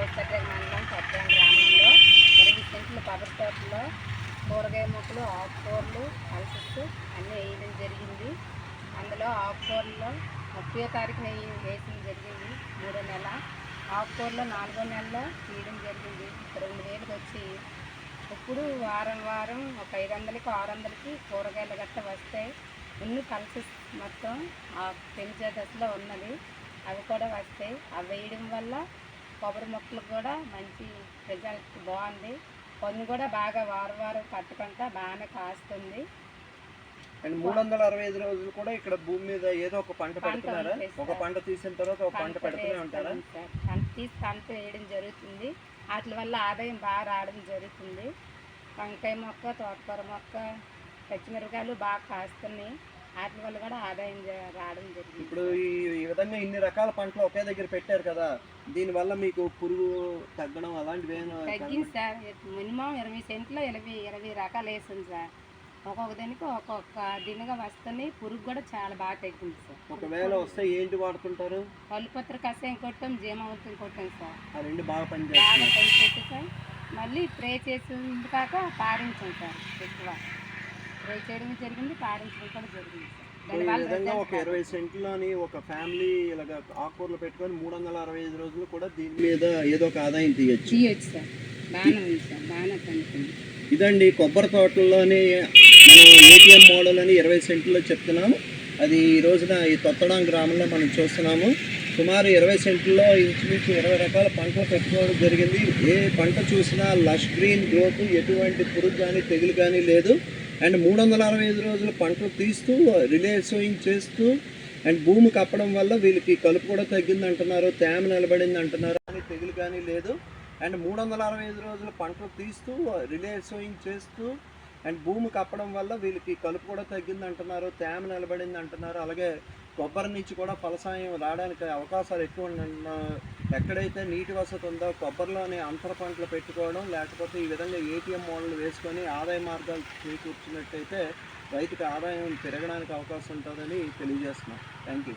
వైఎస్ఆర్ మండలం సత్యం గ్రామంలో 20 సెంట్ల కొబ్బరి తోటలో కూరగాయ మొక్కలు, ఆకుకూరలు, పల్సెస్ అన్నీ వేయడం జరిగింది. అందులో ఆకుకూరలో 30వ తారీఖున వేయడం జరిగింది. 3వ నెల ఆకుకూరలో 4వ నెలలో తీయడం జరిగింది. 2000కి వచ్చి ఇప్పుడు వారం వారం ఒక 500కి 600కి కూరగాయలు గట్ట వస్తాయి. పల్సెస్ మొత్తం పెంచే దశలో ఉన్నది, అవి కూడా వస్తాయి. అవి వేయడం వల్ల కొబ్బరి మొక్కలకు కూడా మంచి రిజల్ట్ బాగుంది. కొన్ని కూడా బాగా వారం వారం కట్టుకుంటా బాగానే కాస్తుంది. అండ్ 365 రోజులు కూడా ఇక్కడ భూమి మీద ఏదో ఒక పంట పెడుతున్నారా? ఒక పంట తీసిన తర్వాత ఒక పంట పెడుతూనే ఉంటారా? పంట తీసి పంట వేయడం జరుగుతుంది. వాటి వల్ల ఆదాయం బాగా రావడం జరుగుతుంది. వంకాయ మొక్క, తోటకూర మొక్క, పచ్చిమిరపకాయలు బాగా కాస్తున్నాయి. వాటి వల్ల కూడా ఆదాయం రావడం జరిగింది. ఇప్పుడు ఈ విధంగా ఇన్ని రకాల పంటలు ఒకే దగ్గర పెట్టారు కదా, దీనివల్ల మీకు పురుగు తగ్గడం అలాంటివి తగ్గింది సార్. మినిమం 20 సెంట్లో 20 రకాలు వేసింది సార్. ఒక్కొక్క దీనికి ఒక్కొక్క దీనిగా వస్తున్నాయి. పురుగు కూడా చాలా బాగా తగ్గింది సార్. ఒకవేళ వస్తే ఏంటి వాడుతుంటారు? పల్లుపత్ర కషాయం కొట్టాం, జీమావృతం కొట్టాం సార్. ఆ రెండు బాగా పనిచేస్తాయి సార్. మళ్ళీ స్ప్రే చేసింది కాక పారించాం సార్. ఎక్కువ స్ప్రే చేయడం జరిగింది, పారించడం కూడా జరిగింది సార్. విధంగా ఒక 20 సెంట్లోని ఒక ఫ్యామిలీ ఇలాగ ఆకుకూరలు పెట్టుకొని 365 రోజులు కూడా దీని మీద ఏదో ఒక ఆదాయం తీయచ్చు సార్. బాగానే ఉంది సార్, బాగానే పనిచేస్తుంది. ఇదండి కొబ్బరి తోటల్లోని మనం ఏటీఎం మోడల్ అని 20 సెంట్లో చెప్తున్నాము. అది ఈ రోజున ఈ తొత్తడం గ్రామంలో మనం చూస్తున్నాము. సుమారు 20 సెంట్లో ఇంచుమించు 20 రకాల పంటలు పెట్టుకోవడం జరిగింది. ఏ పంట చూసినా లష్ గ్రీన్ గ్రోత్, ఎటువంటి పురుగు కానీ తెగులు కానీ లేదు. అండ్ 365 రోజులు పంటలు తీస్తూ రిలే సోయింగ్ చేస్తూ అండ్ భూమి కప్పడం వల్ల వీళ్ళకి కలుపు కూడా తగ్గింది అంటున్నారు, తేమ నిలబడింది అంటున్నారు, కానీ తెగులు కానీ లేదు. అండ్ 365 రోజులు పంటలు తీస్తూ రిలే సోయింగ్ చేస్తూ అండ్ భూమి కప్పడం వల్ల వీళ్ళకి కలుపు కూడా తగ్గింది అంటున్నారు, తేమ నిలబడింది అంటున్నారు. అలాగే కొబ్బరి నుంచి కూడా ఫలసాయం రావడానికి అవకాశాలు ఎక్కువ ఎక్కడైతే నీటి వసతి ఉందో కొబ్బరిలోని అంతర పంటలు పెట్టుకోవడం, లేకపోతే ఈ విధంగా ఏటీఎం మోడల్ వేసుకొని ఆదాయ మార్గాలు చేకూర్చినట్టయితే రైతుకి ఆదాయం పెరగడానికి అవకాశం ఉంటుందని తెలియజేస్తున్నాం. Thank you.